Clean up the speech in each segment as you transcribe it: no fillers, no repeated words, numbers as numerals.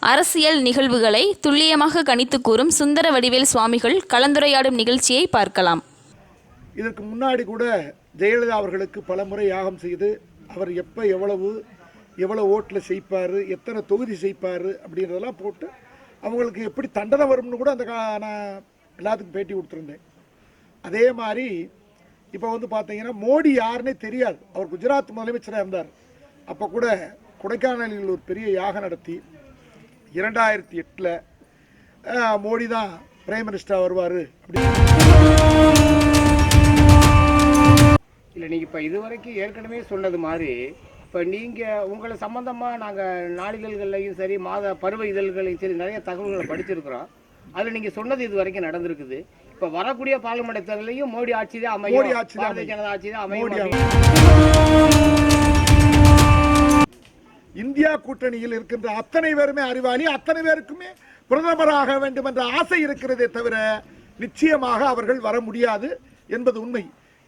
அரசியல் நிகழ்வுகளை துல்லியமாக கணித்து கூறும் சுந்தர வடிவேல் சுவாமிகள் கலந்துரையாடும் நிகழ்ச்சியை பார்க்கலாம். இதற்கு முன்னாடி கூட ஜெயலலிதா அவர்களுக்கு பல முறை யாகம் செய்து அவர் எப்போ எவ்வளோ ஓட்டில் செய்ப்பார், எத்தனை தொகுதி செய்ப்பார் அப்படின்றதெல்லாம் போட்டு அவங்களுக்கு எப்படி தண்டனை வரும்னு கூட நான் எல்லாத்துக்கும் பேட்டி கொடுத்துருந்தேன். அதே மாதிரி இப்போ பார்த்தீங்கன்னா மோடி யாருன்னே தெரியாது. அவர் குஜராத் முதலமைச்சராக இருந்தார். அப்போ கூட கொடைக்கானலில் ஒரு பெரிய யாகம் நடத்தி 2008 மோடி தான் பிரைம் மினிஸ்டராக வருவார் இல்லை. நீங்கள் இப்போ இதுவரைக்கும் ஏற்கனவே சொன்னது மாதிரி இப்போ நீங்கள் உங்களை சம்மந்தமாக நாங்கள் நாளிதழ்கள்லையும் சரி பருவ இதழ்களையும் சரி நிறைய தகவல்களை படிச்சிருக்கிறோம். அதில் நீங்கள் சொன்னது இது வரைக்கும் நடந்திருக்குது. இப்போ வரக்கூடிய பார்லிமெண்ட் தேர்தலையும் மோடி ஆட்சி தான் அமையும், பாரதிய ஜனதா ஆட்சி தான் அமையும். இந்தியா கூட்டணியில் இருக்கின்ற அத்தனை பேருமே அறிவாளி, அத்தனை பேருக்குமே பிரதமராக வேண்டும் என்ற ஆசை இருக்கிறதே தவிர நிச்சயமாக அவர்கள் வர முடியாது என்பது உண்மை.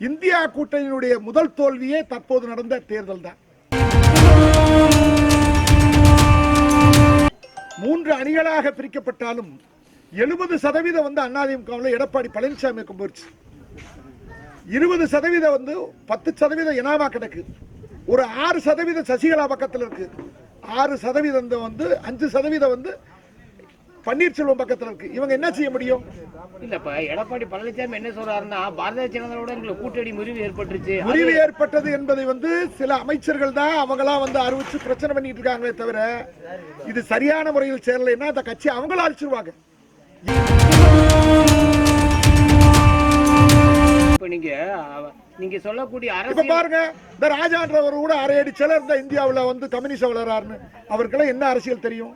இந்தியா கூட்டணியினுடைய முதல் தோல்வியே தற்போது நடந்த தேர்தல் தான். 3 அணிகளாக பிரிக்கப்பட்டாலும் 70% அதிமுக எடப்பாடி பழனிசாமி போச்சு. 20% 10% இனாமா கிடக்கு. ஒரு 6% சசிகலா பக்கத்தில் இருக்கு. 6% 5% பன்னீர்செல்வம் பக்கத்தில் இருக்கு. இவங்க என்ன செய்ய முடியும்? இல்லப்பா, எடப்பாடி பழனிசாமி என்ன சொல்றாருன்னா பாரதிய ஜனதாவோட எங்களுக்கு கூட்டணி முறிவு ஏற்பட்டுருச்சு. முறிவு ஏற்பட்டது என்பதை சில அமைச்சர்கள் தான் அவங்களா அறிவிச்சு பிரச்சனை பண்ணிட்டு இருக்காங்களே தவிர இது சரியான முறையில் சேரலைன்னா அந்த கட்சி அவங்கள அழிச்சிருவாங்க. இப்ப நீங்க சொல்லக்கூடிய அரசு பாருங்க, இந்த ராஜான்றவர் கூட அரையடி சிலர் இந்த இந்தியாவில் கம்யூனிஸ்ட் வளராருன்னு அவருக்கெல்லாம் என்ன அரசியல் தெரியும்?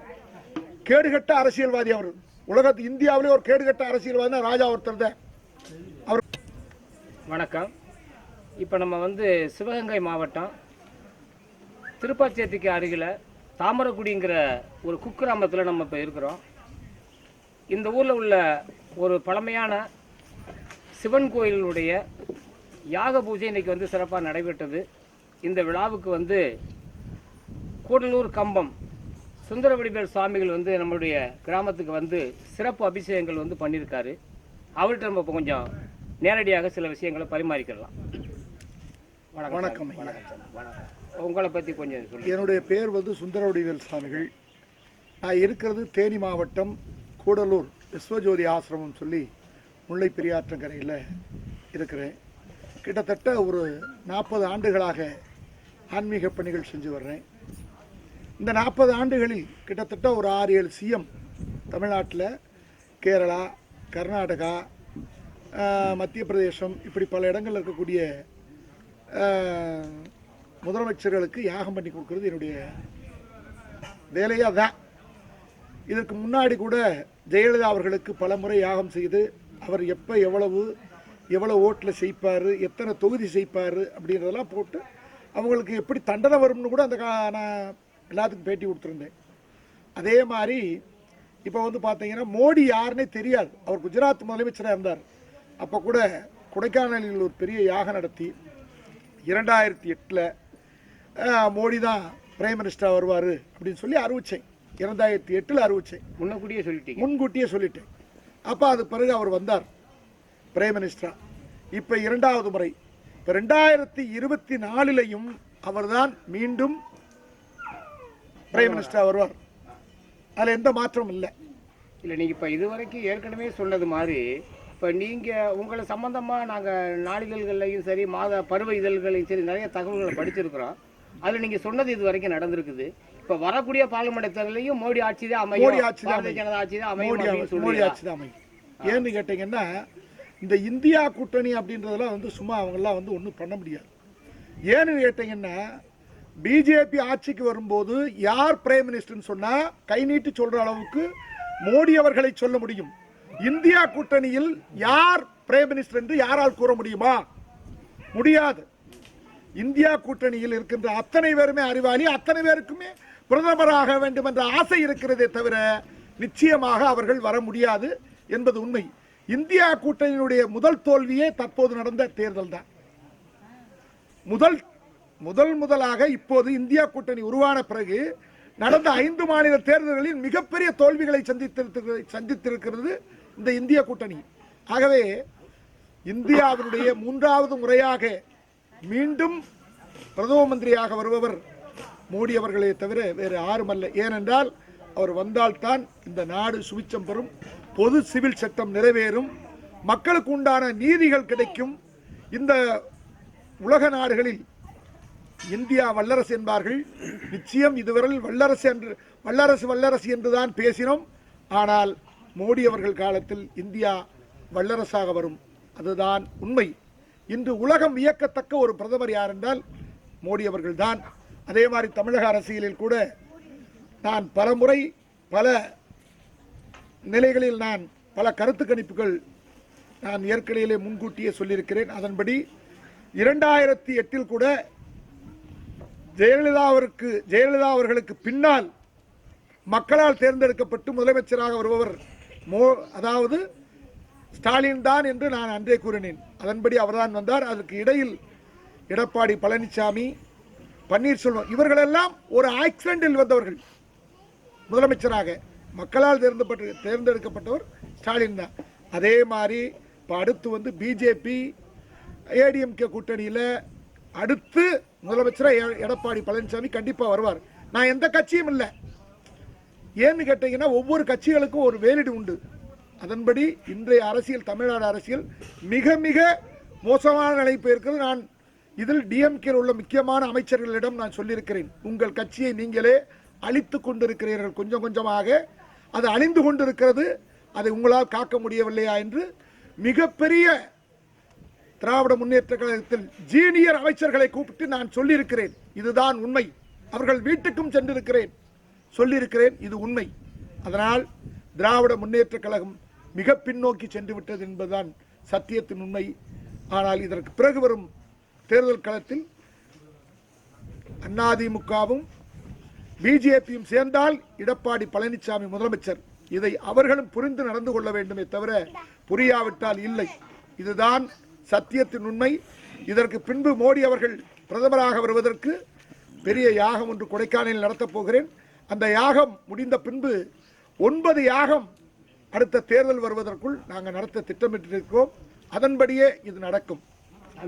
கேடுகட்ட அரசியல்வாதி அவர். உலகத்து இந்தியாவிலே ஒரு கேடுகட்ட அரசியல்வாதி ராஜா ஒருத்தர் தான் அவர். வணக்கம். இப்போ நம்ம சிவகங்கை மாவட்டம் திருப்பாச்சேத்திக்கு அருகில் தாமரக்குடிங்கிற ஒரு குக்கிராமத்தில் நம்ம இப்போ இருக்கிறோம். இந்த ஊரில் உள்ள ஒரு பழமையான சிவன் கோயிலுடைய யாக பூஜை இன்றைக்கி சிறப்பாக நடைபெற்றது. இந்த விழாவுக்கு கூடலூர் கம்பம் சுந்தர வடிவேல் சுவாமிகள் நம்மளுடைய கிராமத்துக்கு சிறப்பு அபிஷேகங்கள் பண்ணியிருக்காரு. அவர்கிட்ட நம்ம இப்போ கொஞ்சம் நேரடியாக சில விஷயங்களை பரிமாறிக்கலாம். வணக்கம். உங்களை பற்றி கொஞ்சம் சொல்லுங்கள். என்னுடைய பேர் சுந்தர வடிவேல் சுவாமிகள். நான் இருக்கிறது தேனி மாவட்டம் கூடலூர் விஸ்வஜோதி ஆசிரமம் சொல்லி முல்லை பெரியாற்றங்கரையில் இருக்கிறேன். கிட்டத்தட்ட ஒரு 40 ஆண்டுகளாக ஆன்மீக பணிகள் செஞ்சு வர்றேன். இந்த 40 ஆண்டுகளில் கிட்டத்தட்ட ஒரு 6-7 சிஎம் தமிழ்நாட்டில், கேரளா, கர்நாடகா, மத்திய பிரதேசம் இப்படி பல இடங்களில் இருக்கக்கூடிய முதலமைச்சர்களுக்கு யாகம் பண்ணி கொடுக்கறது என்னுடைய வேலையாக தான். இதற்கு முன்னாடி கூட ஜெயலலிதா அவர்களுக்கு பல முறை யாகம் செய்து அவர் எப்போ எவ்வளோ ஓட்டில் செய்ப்பார், எத்தனை தொகுதி செய்ப்பார் அப்படின்றதெல்லாம் போட்டு அவங்களுக்கு எப்படி தண்டனை வரும்னு கூட நான் எல்லாத்துக்கும் பேட்டி கொடுத்துருந்தேன். அதே மாதிரி இப்போ பார்த்தீங்கன்னா மோடி யாருன்னே தெரியாது. அவர் குஜராத் முதலமைச்சராக இருந்தார். அப்போ கூட கொடைக்கானலில் ஒரு பெரிய யாகம் நடத்தி 2008 மோடி தான் பிரைம் மினிஸ்டராக வருவார் அப்படின்னு சொல்லி அறிவித்தேன். 2008 அறிவித்தேன். முன்கூட்டியே சொல்லிட்டேன். அப்போ அது பிறகு அவர் வந்தார் பிரைம் மினிஸ்டரா. இப்போ 2வது முறை, இப்போ 2024 அவர் தான் மீண்டும் பிரைம் மினிஸ்டராக வருவார். அதில் எந்த மாற்றமும் இல்லை. நீங்கள் இப்போ இதுவரைக்கும் ஏற்கனவே சொன்னது மாதிரி இப்போ நீங்கள் உங்களை சம்மந்தமாக நாங்கள் நாளிதழ்கள்லையும் சரி பருவ இதழ்களையும் சரி நிறைய தகவல்களை படிச்சிருக்கிறோம். அதில் நீங்கள் சொன்னது இது வரைக்கும் நடந்திருக்குது. இப்போ வரக்கூடிய பார்லிமெண்ட் தேர்தலையும் மோடி ஆட்சி தான் அமையும், பாரதிய ஜனதா ஆட்சி தான் அமையும். மோடி ஆட்சி தான் அமையும். ஏன்னு கேட்டீங்கன்னா இந்த இந்தியா கூட்டணி அப்படின்றதெல்லாம் சும்மா அவங்கெல்லாம் ஒன்றும் பண்ண முடியாது. ஏன்னு கேட்டீங்கன்னா பிஜேபி ஆட்சிக்கு வரும்போது யார் பிரைம் மினிஸ்டர்னு சொன்னால் கை நீட்டி சொல்கிற அளவுக்கு மோடி அவர்களை சொல்ல முடியும். இந்தியா கூட்டணியில் யார் பிரைம் மினிஸ்டர் என்று யாரால் கூற முடியுமா? முடியாது. இந்தியா கூட்டணியில் இருக்கின்ற அத்தனை பேருமே அறிவாளி, அத்தனை பேருக்குமே பிரதமராக வேண்டும் என்ற ஆசை இருக்கிறதே தவிர நிச்சயமாக அவர்கள் வர முடியாது என்பது உண்மை. இந்தியா கூட்டணியினுடைய முதல் தோல்வியே தற்போது நடந்த தேர்தல் தான். முதலாக இப்போது இந்தியா கூட்டணி உருவான பிறகு நடந்த 5 மாநில தேர்தல்களில் மிகப்பெரிய தோல்விகளை சந்தித்திருக்கிறது இந்த இந்திய கூட்டணி. ஆகவே இந்தியாவினுடைய 3வது முறையாக மீண்டும் பிரதம மந்திரியாக வருபவர் மோடி அவர்களே தவிர வேறு யாருமல்ல. ஏனென்றால் அவர் வந்தால்தான் இந்த நாடு சுபிட்சம் பெறும், பொது சிவில் சட்டம் நிறைவேறும், மக்களுக்கு உண்டான நீதிகள் கிடைக்கும். இந்த உலக நாடுகளில் இந்தியா வல்லரசு என்பார்கள். நிச்சயம் இதுவரையில் வல்லரசு என்றுதான் பேசினோம். ஆனால் மோடி அவர்கள் காலத்தில் இந்தியா வல்லரசாக வரும், அதுதான் உண்மை. இன்று உலகம் வியக்கத்தக்க ஒரு பிரதமர் யார் என்றால் மோடி அவர்கள் தான். அதே மாதிரி தமிழக அரசியலில் கூட நான் பலமுறை பல நிலைகளில் பல கருத்து கணிப்புகள் நான் ஏற்கனவே முன்கூட்டியே சொல்லியிருக்கிறேன். அதன்படி 2008 கூட ஜெயலலிதா அவர்களுக்கு பின்னால் மக்களால் தேர்ந்தெடுக்கப்பட்டு முதலமைச்சராக வருபவர் அதாவது ஸ்டாலின் தான் என்று நான் அன்றே கூறினேன். அதன்படி அவர்தான் வந்தார். அதற்கு இடையில் எடப்பாடி பழனிசாமி, பன்னீர்செல்வம் இவர்களெல்லாம் ஒரு ஆக்சிடென்டில் வந்தவர்கள். முதலமைச்சராக மக்களால் தேர்ந்தெடுக்கப்பட்டவர் ஸ்டாலின் தான். அதே மாதிரி இப்போ அடுத்து பிஜேபி ஏடிஎம்கே கூட்டணியில் அடுத்து முதலமைச்சராக எடப்பாடி பழனிசாமி கண்டிப்பாக வருவார். நான் எந்த கட்சியும் இல்லை. ஏன்னு கேட்டீங்கன்னா ஒவ்வொரு கட்சிகளுக்கும் ஒரு வேலிடு உண்டு. அதன்படி இன்றைய அரசியல், தமிழ்நாடு அரசியல் மிக மிக மோசமான நிலைப்பு இருக்கிறது. நான் இதில் டிஎம்கே உள்ள முக்கியமான அமைச்சர்களிடம் நான் சொல்லியிருக்கிறேன், உங்கள் கட்சியை நீங்களே அழித்து கொண்டிருக்கிறீர்கள், கொஞ்சம் கொஞ்சமாக அது அழிந்து கொண்டிருக்கிறது, அதை உங்களால் காக்க முடியவில்லையா என்று மிகப்பெரிய திராவிட முன்னேற்ற கழகத்தில் ஜீனியர் அமைச்சர்களை கூப்பிட்டு நான் சொல்லியிருக்கிறேன். இதுதான் உண்மை. அவர்கள் வீட்டுக்கும் சென்றிருக்கிறேன், சொல்லியிருக்கிறேன், இது உண்மை. அதனால் திராவிட முன்னேற்ற கழகம் மிக பின்னோக்கி சென்று விட்டது என்பதுதான் சத்தியத்தின் உண்மை. ஆனால் இதற்கு பிறகு வரும் தேர்தல் களத்தில் அதிமுகவும் பிஜேபியும் சேர்ந்தால் எடப்பாடி பழனிசாமி முதலமைச்சர். இதை அவர்களும் புரிந்து நடந்து கொள்ள வேண்டுமே தவிர புரியாவிட்டால் இல்லை. இதுதான் சத்தியத்தின் உண்மை. இதற்கு பின்பு மோடி அவர்கள் பிரதமராக வருவதற்கு பெரிய யாகம் ஒன்று கொடைக்கானலில் நடத்தப் போகிறேன். அந்த யாகம் முடிந்த பின்பு 9 யாகம் அடுத்த தேர்தல் வருவதற்குள் நாங்கள் நடத்த திட்டமிட்டிருக்கிறோம். அதன்படியே இது நடக்கும்.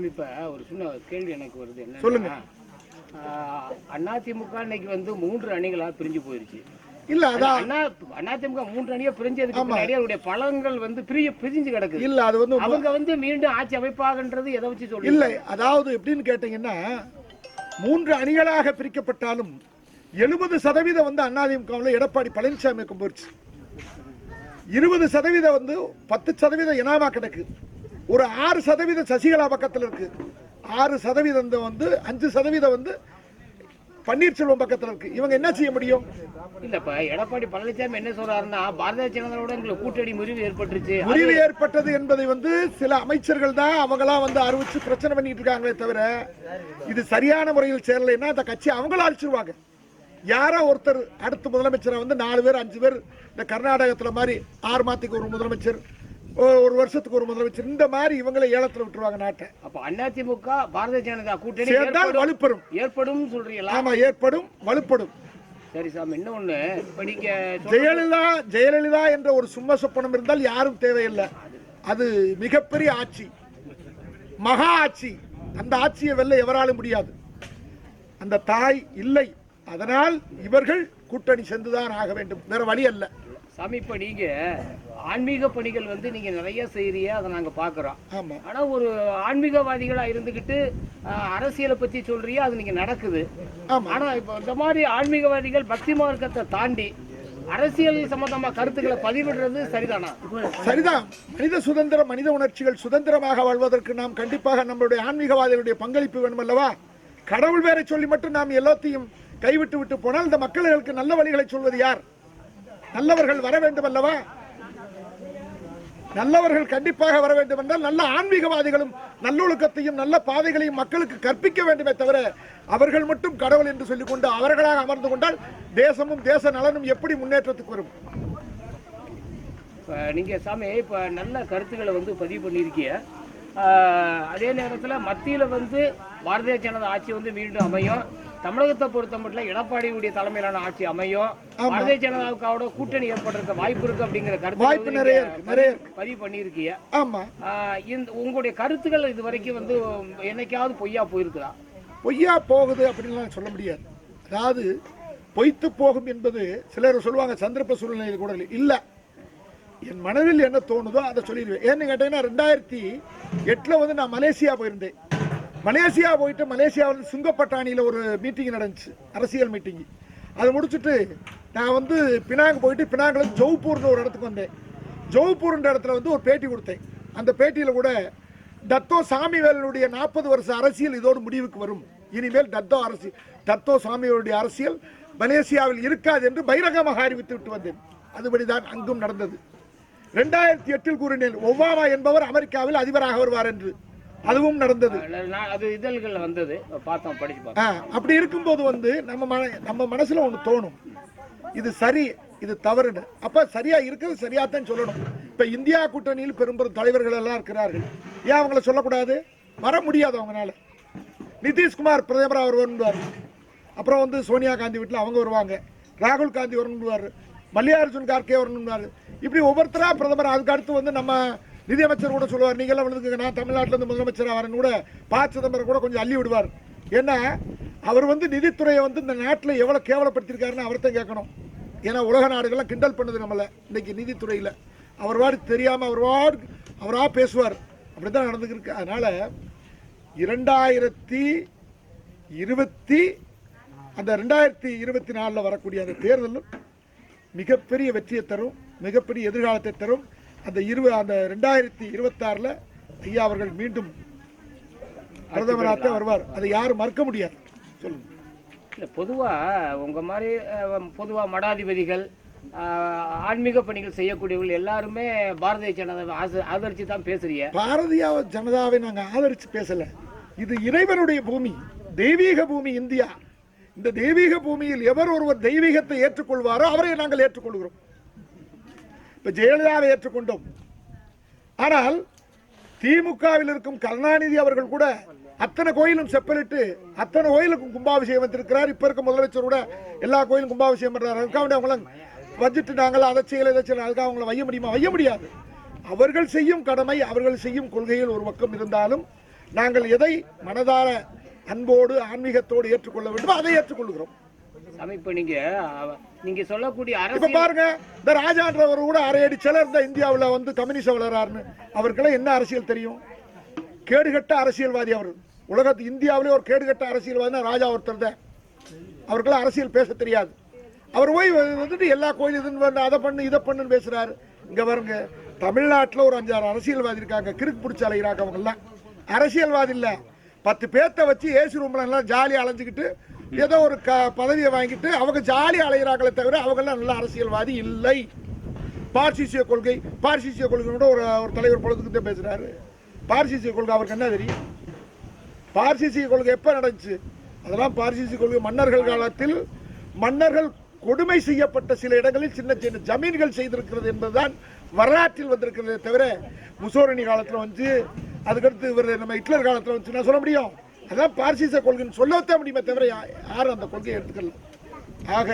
இப்போ ஒரு சின்ன கேள்வி எனக்கு வருது. என்ன சொல்லுங்க. அதிமுக இன்னைக்கு 3 அணிகளாக பிரிஞ்சு போயிருச்சு. இல்ல அதான் அதிமுக 3 அணியா பிரிஞ்சதுக்கு முன்னாடி அவருடைய பலங்கள் பிரிஞ்சு கிடக்குது. இல்ல அது அவங்க மீண்டும் ஆட்சி அமைப்பாகன்றது எதை வச்சு சொல்ல இல்ல. அதாவது எப்படின்னு கேட்டீங்கன்னா 3 அணிகளாக பிரிக்கப்பட்டாலும் 70% அதிமுகவில் எடப்பாடி பழனிசாமி போயிடுச்சு. 20% 10% இனாமா கிடக்கு. ஒரு 6% சசிகலா பக்கத்தில் இருக்கு. 6% 5% பன்னீர்செல்வம் பக்கத்தில் இருக்கு. இவங்க என்ன செய்ய முடியும்? இல்லப்ப எடப்பாடி பழனிசாமி என்ன சொல்றாருன்னா பாரதிய ஜனதாவோட எங்களுக்கு கூட்டணி முறிவு ஏற்பட்டுருச்சு. முறிவு ஏற்பட்டது என்பதை சில அமைச்சர்கள் தான் அவங்களாம் அறிவிச்சு பிரச்சனை பண்ணிட்டு இருக்காங்களே தவிர இது சரியான முறையில் சேரலைன்னா அந்த கட்சி அவங்கள அழிச்சிருவாங்க. யாரோ ஒருத்தர் அடுத்த முதலமைச்சரை 4 பேர் 5 பேர் இந்த கர்நாடகத்தில் மாதிரி 6 மாதத்துக்கு ஒரு முதலமைச்சர், ஒரு வருஷத்துக்கு ஒரு முதலமைச்சர், இந்த மாதிரி இவங்களை ஏலத்தில் விட்டுருவாங்க நாட்டை. அப்ப அதிமுக பாரதிய ஜனதா கூட்டணி வலுப்பெறும் ஏற்படும் சொல்றீங்களா? ஆமா, ஏற்படும், வலுப்படும். சரி சாமி, இன்னொன்னு இப்ப நீங்க ஜெயலலிதா என்ற ஒரு சும்மா சொப்பனம் இருந்தால் யாரும் தேவையில்லை. அது மிகப்பெரிய ஆட்சி, மகா ஆட்சி. அந்த ஆட்சியை வெல்ல எவராலும் முடியாது. அந்த தாய் இல்லை. அதனால் இவர்கள் கூட்டணி சென்றுதான் ஆக வேண்டும், வேற வழி அல்ல. சாமி, இப்ப நீங்க ஆன்மீக பணிகள் நீங்க நிறைய செய்றீங்க, அதை நாங்க பாக்குறோம். ஆமா. ஆனா ஒரு ஆன்மீகவாதிகளா இருந்துகிட்டு அரசியலை பத்தி சொல்றீங்க, அது நீங்க நடக்குது. ஆனா இப்ப இந்த மாதிரி ஆன்மீகவாதிகள் பக்தி மார்க்கத்தை தாண்டி அரசியல் சம்பந்தமா கருத்துக்களை பதிவிடுறது சரிதானா? சரிதான். மனித சுதந்திரம், மனித உணர்ச்சிகள் சுதந்திரமாக வாழ்வதற்கு நாம் கண்டிப்பாக நம்மளுடைய ஆன்மீகவாதிகளுடைய பங்களிப்பு வேணும் அல்லவா? கடவுள் வேற சொல்லி மட்டும் நாம் எல்லாத்தையும் கைவிட்டு விட்டு போனால் இந்த மக்களுக்கு நல்ல வழிகளை சொல்வது யார்? நல்லவர்கள் வர வேண்டும் அல்லவா? நல்லவர்கள் கண்டிப்பாக வர வேண்டும் என்றால் நல்ல ஆன்மீகவாதிகளும் நல்லொழுக்கத்தையும் நல்ல பாதைகளையும் மக்களுக்கு கற்பிக்க வேண்டுமே தவிர அவர்கள் மட்டும் கடவுள் என்று சொல்லிக்கொண்டு அவர்களாக அமர்ந்து கொண்டால் தேசமும் தேச நலனும் எப்படி முன்னேற்றத்துக்கு வரும்? நீங்க சாமி இப்ப நல்ல கருத்துக்களை பதிவு பண்ணியிருக்கீங்க. அதே நேரத்தில் மத்தியில் பாரதிய ஜனதா ஆட்சி மீண்டும் அமையும். தமிழகத்தை பொறுத்த மட்டும் எடப்பாடியுடைய தலைமையிலான ஆட்சி அமையும், பாரதிய ஜனதாவுக்காவோட கூட்டணி ஏற்பட்டிருக்க வாய்ப்பு இருக்கு அப்படிங்கிற வாய்ப்பு நிறைய இருக்கு. பதிவு பண்ணியிருக்கீங்க. ஆமா, உங்களுடைய கருத்துக்கள் இது வரைக்கும் வந்து என்னைக்காவது பொய்யா போயிருக்குதா? பொய்யா போகுது அப்படின்னு சொல்ல முடியாது. அதாவது பொய்த்து போகும் என்பது சிலர் சொல்லுவாங்க சந்தர்ப்ப சூழ்நிலையில் கூட இல்லை. என் மனதில் என்ன தோணுதோ அதை சொல்லிடுவேன். ஏன்னு கேட்டீங்கன்னா 2008 வந்து நான் மலேசியா போயிருந்தேன். மலேசியா போயிட்டு மலேசியாவில் சுங்கப்பட்டாணியில் ஒரு மீட்டிங் நடந்துச்சு, அரசியல் மீட்டிங். அதை முடிச்சுட்டு நான் வந்து பினாங் போயிட்டு பினாங்கில் ஜோவ்பூர்னு ஒரு இடத்துக்கு வந்தேன். ஜோவ்பூர்ன்ற இடத்துல வந்து ஒரு பேட்டி கொடுத்தேன். அந்த பேட்டியில் கூட டத்தோ சாமிவேலனுடைய 40 வருஷ அரசியல் இதோடு முடிவுக்கு வரும், இனிமேல் டத்தோ சாமிவேலுடைய அரசியல் மலேசியாவில் இருக்காது என்று பகிரங்கமாக அறிவித்து விட்டு வந்தேன். அதுபடிதான் அங்கும் நடந்தது. 2008 கூறினேன் ஒபாமா என்பவர் அமெரிக்காவில் அதிபராக வருவார் என்று, அதுவும் நடந்தது. அது இதழ்கள் வந்தது, பார்த்தோம், படிச்சு பார்த்தோம். அப்படி இருக்கும்போது வந்து நம்ம மனசுல ஒன்று தோணும், இது சரி இது தவறுன்னு. அப்ப சரியா இருக்கிறது சரியா தான் சொல்லணும். இப்ப இந்தியா கூட்டணியில் பெரும்பெரும் தலைவர்கள் எல்லாம் இருக்கிறார்கள், ஏன் அவங்கள சொல்லக்கூடாது? வர முடியாது அவங்களால. நிதிஷ்குமார் பிரதமர் அவர் வருவார், அப்புறம் வந்து சோனியா காந்தி வீட்டில் அவங்க வருவாங்க, ராகுல் காந்தி வரணும்வார், மல்லிகார்ஜுன் கார்கே வரணும்வார். இப்படி ஒவ்வொருத்தரா பிரதமர். அதுக்கு அடுத்து வந்து நம்ம நிதியமைச்சர் கூட சொல்லுவார், நீங்களாம் விழுந்துங்க, நான் தமிழ்நாட்டில் இருந்து முதலமைச்சர் வரேன்னு கூட சிதம்பரம் கூட கொஞ்சம் அள்ளி விடுவார். ஏன்னா அவர் வந்து நிதித்துறையை வந்து இந்த நாட்டில் எவ்வளோ கேவலப்படுத்தியிருக்காருன்னு அவர்தான் கேட்கணும். ஏன்னா உலக நாடுகள்லாம் கிண்டல் பண்ணுது நம்மளை இன்னைக்கு நிதித்துறையில். அவர் வாடு தெரியாமல் அவரா பேசுவார். அப்படி தான் நடந்துக்கிருக்கு. அதனால் 2024 வரக்கூடிய அந்த தேர்தலும் மிகப்பெரிய வெற்றியை தரும், மிகப்பெரிய எதிர்காலத்தை தரும். அந்த 2026 ஐயா அவர்கள் மீண்டும் பிரதமராக வருவார், அதை யாரும் மறுக்க முடியாது. சொல்லுங்க. இல்லை, பொதுவாக உங்கள் மாதிரி பொதுவாக மடாதிபதிகள், ஆன்மீக பணிகள் செய்யக்கூடியவர்கள் எல்லாருமே பாரதிய ஜனதாவை ஆதரித்து தான் பேசுறீங்க. பாரதிய ஜனதாவை நாங்கள் ஆதரித்து பேசலை. இது இறைவனுடைய பூமி, தெய்வீக பூமி இந்தியா. இந்த தெய்வீக பூமியில் எவர் ஒருவர் தெய்வீகத்தை ஏற்றுக்கொள்வாரோ அவரை நாங்கள் ஏற்றுக்கொள்கிறோம். இப்ப ஜெயலலிதாவை ஏற்றுக்கொண்டோம். ஆனால் திமுகவில் இருக்கும் கருணாநிதி அவர்கள் கூட அத்தனை கோயிலும் செப்பலிட்டு அத்தனை கோயிலுக்கும் கும்பாபிஷேகம் வந்திருக்கிறார். இப்ப இருக்க முதலமைச்சர் கூட எல்லா கோயிலும் கும்பாபிஷேகம் பண்றாரு. அதுக்காக அவங்கள வச்சுட்டு நாங்கள் அதை செய்யல இதை செய்யல, அதுக்காக அவங்கள வைய முடியுமா? வைய முடியாது. அவர்கள் செய்யும் கடமை, அவர்கள் செய்யும் கொள்கையில் ஒரு பக்கம் இருந்தாலும் நாங்கள் எதை மனதார அன்போடு ஆன்மீகத்தோடு ஏற்றுக்கொள்ள வேண்டும் அதை ஏற்றுக்கொள்கிறோம். இப்ப நீங்க சொல்லக்கூடிய இப்ப பாருங்க, இந்த ராஜான்றவர் கூட அரையடி சிலர் இந்த இந்தியாவில் வந்து கம்யூனிஸ்ட் வளராருன்னு, அவருக்கெல்லாம் என்ன அரசியல் தெரியும்? கேடுகட்ட அரசியல்வாதி அவர். உலகத்து இந்தியாவிலே ஒரு கேடுகட்ட அரசியல்வாதி ராஜா ஒருத்தர் தான். அவருக்கெல்லாம் அரசியல் பேச தெரியாது. அவர் போய் வந்துட்டு எல்லா கோயிலும் வந்து அதை பண்ணு இதை பண்ணுன்னு பேசுறாரு. இங்க பாருங்க, தமிழ்நாட்டில் ஒரு 5-6 அரசியல்வாதி இருக்காங்க, கிறுக்கு பிடிச்ச அலைகிறாங்க. அவங்கெல்லாம் அரசியல்வாதி இல்லை, 10 பேர்த்த வச்சு ஏசி ரூம்ல எல்லாம் ஜாலியாக அலைஞ்சிக்கிட்டு ஏதோ ஒரு பதவியை வாங்கிட்டு அவங்க ஜாலியாக அலைகிறாங்களே தவிர அவங்கெல்லாம் நல்ல அரசியல்வாதி இல்லை. பார்சிசிய கொள்கை கூட ஒரு தலைவர் பொழுதுக்கு தான் பேசுறாரு. பார்சிசிய கொள்கை அவருக்கு என்ன தெரியும்? பார்சிசிய கொள்கை எப்ப நடந்துச்சு? அதெல்லாம் பார்சிசிய கொள்கை மன்னர்கள் காலத்தில் மன்னர்கள் கொடுமை செய்யப்பட்ட சில இடங்களில் சின்ன சின்ன ஜமீன்கள் செய்திருக்கிறது என்பதுதான் வரலாற்றில் வந்திருக்கிறதே தவிர முசோரினி காலத்தில் வந்து அதுக்கடுத்து இவர் நம்ம ஹிட்லர் காலத்தில் வந்து நான் சொல்ல முடியும். அதான் பார்சிச கொள்கைன்னு சொல்லத்தான் முடியுமே தவிர யாரும் அந்த கொள்கையை எடுத்துக்கல. ஆக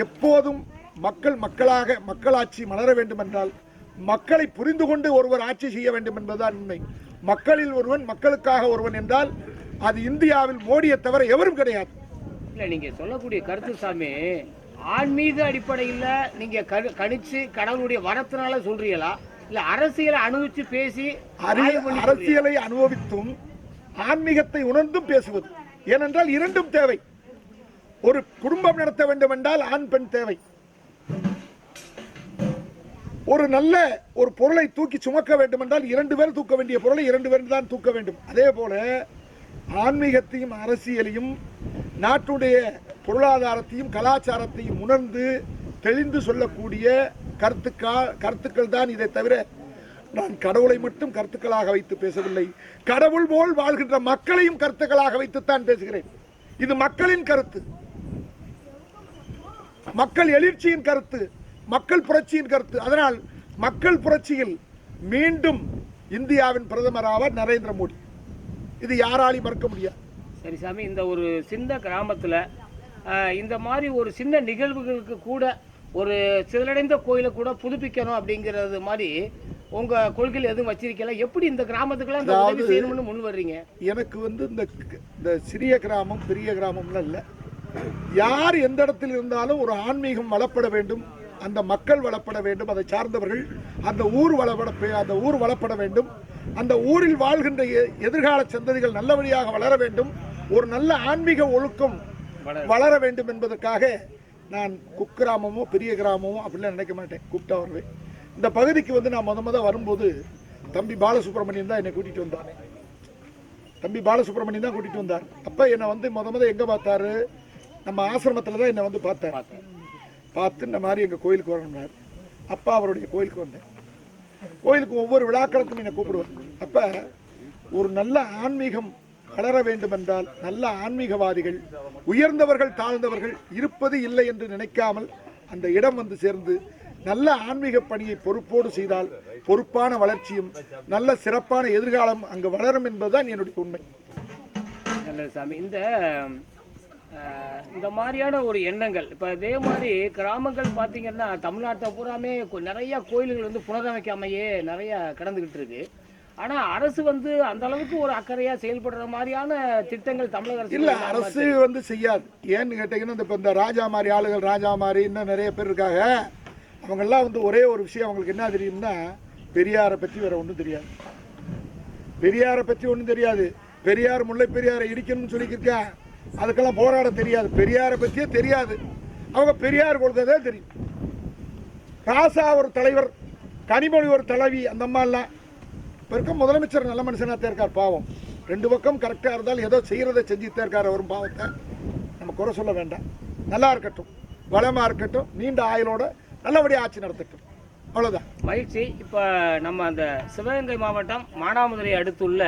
எப்போதும் மக்களாக மக்களாட்சி மலர வேண்டும் என்றால் மக்களை புரிந்து கொண்டு ஒருவர் ஆட்சி செய்ய வேண்டும் என்பதுதான் உண்மை. மக்களில் ஒருவன், மக்களுக்காக ஒருவன் என்றால் அது இந்தியாவில் மோடியை தவிர எவரும் கிடையாது. இல்லை, நீங்க சொல்லக்கூடிய கருத்து சாமி ஆன்மீக அடிப்படையில் நீங்க கணிச்சு கடவுளுடைய வரத்தினால சொல்றீங்களா, இல்ல அரசியலை அனுபவிச்சு பேசி? அரசியலை அனுபவித்தும் ஆன்மீகத்தை உணர்ந்தும் பேசுவது. ஏனென்றால் இரண்டும் தேவை. ஒரு குடும்பம் நடத்த வேண்டும் என்றால் ஆண் பெண் தேவை. ஒரு நல்ல ஒரு பொருளை தூக்கி சுமக்க வேண்டும் என்றால் 2 பேர் தூக்க வேண்டிய பொருளை 2 பேர் தான் தூக்க வேண்டும். அதே போல ஆன்மீகத்தையும் அரசியலையும் நாட்டுடைய பொருளாதாரத்தையும் கலாச்சாரத்தையும் உணர்ந்து தெளிந்து சொல்லக்கூடிய கருத்துக்கள் தான். இதை தவிர நான் கடவுளை மட்டும் கருத்துக்களாக வைத்து பேசவில்லை, கடவுள் போல் வாழ்கின்ற மக்களையும் கருத்துக்களாக வைத்துத்தான் பேசுகிறேன். இது மக்களின் கருத்து, மக்கள் எழுச்சியின் கருத்து, மக்கள் புரட்சியின் கருத்து. அதனால் மக்கள் புரட்சியில் மீண்டும் இந்தியாவின் பிரதமர் ஆவார் நரேந்திர மோடி. இது யாராலையும் மறுக்க முடியாது. சரி சாமி, இந்த ஒரு சின்ன கிராமத்தில் இந்த மாதிரி ஒரு சின்ன நிகழ்வுகளுக்கு கூட ஒரு சிதறடைந்த கோயிலை கூட புதுப்பிக்கணும் அப்படிங்கிறது மாதிரி உங்கள் கொள்கையில் எதுவும் வச்சிருக்கல? எப்படி இந்த கிராமத்துக்குலாம் இந்த உதவி செய்யணும்னு முன் வர்றீங்க? எனக்கு வந்து இந்த சிறிய கிராமம் பெரிய கிராமம்லாம் இல்லை. யார் எந்த இடத்தில் இருந்தாலும் ஒரு ஆன்மீகம் வளப்பட வேண்டும், அந்த மக்கள் வளப்பட வேண்டும், அதை சார்ந்தவர்கள் அந்த ஊர் வளப்பட வேண்டும், அந்த ஊரில் வாழ்கின்ற எதிர்கால சந்ததிகள் நல்லபடியாக வளர வேண்டும், ஒரு நல்ல ஆன்மீக ஒழுக்கம் வளர வேண்டும் என்பதற்காக நான் குக்கிராமமோ பெரிய கிராமமோ அப்படிலாம் நினைக்க மாட்டேன். கூப்பிட்டா வருவேன். இந்த பகுதிக்கு வந்து நான் முத வரும்போது தம்பி பாலசுப்ரமணியன் தான் என்னை கூட்டிகிட்டு வந்தார். தம்பி பாலசுப்ரமணியன் தான் கூட்டிகிட்டு வந்தார். அப்போ என்னை வந்து முத எங்கே பார்த்தாரு? நம்ம ஆசிரமத்தில் தான் என்னை வந்து பார்த்தார். பார்த்து இந்த மாதிரி எங்கள் கோயிலுக்கு வரணும்னார். அப்பா அவருடைய கோயிலுக்கு வந்தேன். கோயிலுக்கு ஒவ்வொரு விழாக்களுக்கும் என்னை கூப்பிடுவார். அப்போ ஒரு நல்ல ஆன்மீகம் வளர வேண்டும் என்றால் நல்ல ஆன்மீகவாதிகள், உயர்ந்தவர்கள் தாழ்ந்தவர்கள் இருப்பது இல்லை என்று நினைக்காமல் அந்த இடம் வந்து சேர்ந்து நல்ல ஆன்மீக பணியை பொறுப்போடு செய்தால் பொறுப்பான வளர்ச்சியும் நல்ல சிறப்பான எதிர்காலம் அங்கு வளரும் என்பதுதான் என்னுடைய உண்மை. நல்லது சாமி. இந்த மாதிரியான ஒரு எண்ணங்கள் இப்போ இதே மாதிரி கிராமங்கள் பார்த்தீங்கன்னா தமிழ்நாட்டை பூராமே நிறைய கோயில்கள் வந்து புனரமைக்காமையே நிறைய கடந்துக்கிட்டு இருக்கு. ஆனால் அரசு வந்து அந்த அளவுக்கு ஒரு அக்கறையாக செயல்படுற மாதிரியான திட்டங்கள் தமிழக அரசு இல்லை, அரசு வந்து செய்யாது. ஏன்னு கேட்டீங்கன்னா இப்போ இந்த ராஜா மாதிரி ஆளுகள், ராஜா மாதிரி இன்னும் நிறைய பேர் இருக்காங்க. அவங்கெல்லாம் வந்து ஒரே ஒரு விஷயம் அவங்களுக்கு என்ன தெரியும்னா, பெரியாரை பற்றி வேற ஒன்றும் தெரியாது. பெரியாரை பற்றி ஒன்றும் தெரியாது. பெரியார் முல்லை பெரியாரை இடிக்கணும்னு சொல்லிக்கிருக்கேன், அதுக்கெல்லாம் போராட தெரியாது. பெரியாரை பற்றியே தெரியாது. அவங்க பெரியார் கொள்கை தெரியும். ராசா ஒரு தலைவர், கனிமொழி ஒரு தலைவி, அந்த அம்மாலாம் இப்போ இருக்க முதலமைச்சர் நல்ல மனுஷனாக இருக்கார். பாவம், ரெண்டு பக்கம் கரெக்டாக இருந்தால் ஏதோ செய்கிறத செஞ்சுட்டே இருக்கார். அவரும் பாவத்தை நம்ம குறை சொல்ல வேண்டாம். நல்லா இருக்கட்டும், வளமாக இருக்கட்டும், நீண்ட ஆயுளோட நல்லபடியாக ஆட்சி நடத்தட்டும். அவ்வளோதான். மகிழ்ச்சி. இப்போ நம்ம அந்த சிவகங்கை மாவட்டம் மானாமதுரை அடுத்துள்ள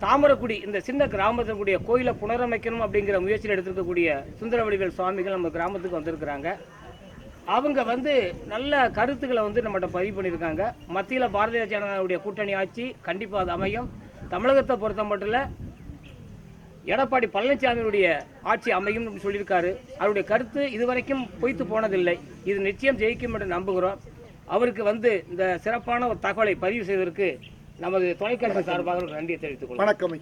தாமரக்குடி இந்த சின்ன கிராமத்தில் கூடிய கோயிலை புனரமைக்கணும் அப்படிங்கிற முயற்சியில் எடுத்திருக்கக்கூடிய சுந்தரவடிவேல் சுவாமிகள் நம்ம கிராமத்துக்கு வந்திருக்கிறாங்க. அவங்க வந்து நல்ல கருத்துக்களை வந்து நம்மகிட்ட பதிவு பண்ணியிருக்காங்க. மத்தியில் பாரதிய ஜனதாவுடைய கூட்டணி ஆட்சி கண்டிப்பாக அது அமையும். தமிழகத்தை பொறுத்த மட்டும் எடப்பாடி பழனிசாமியுடைய ஆட்சி அமையும் சொல்லியிருக்காரு. அவருடைய கருத்து இதுவரைக்கும் பொய்த்து போனதில்லை. இது நிச்சயம் ஜெயிக்கும் என்று நம்புகிறோம். அவருக்கு வந்து இந்த சிறப்பான ஒரு தகவலை பதிவு செய்வதற்கு நமது தொலைக்காட்சி சார்பாக நன்றியை தெரிவித்துக் கொள்கிறோம். வணக்கம்.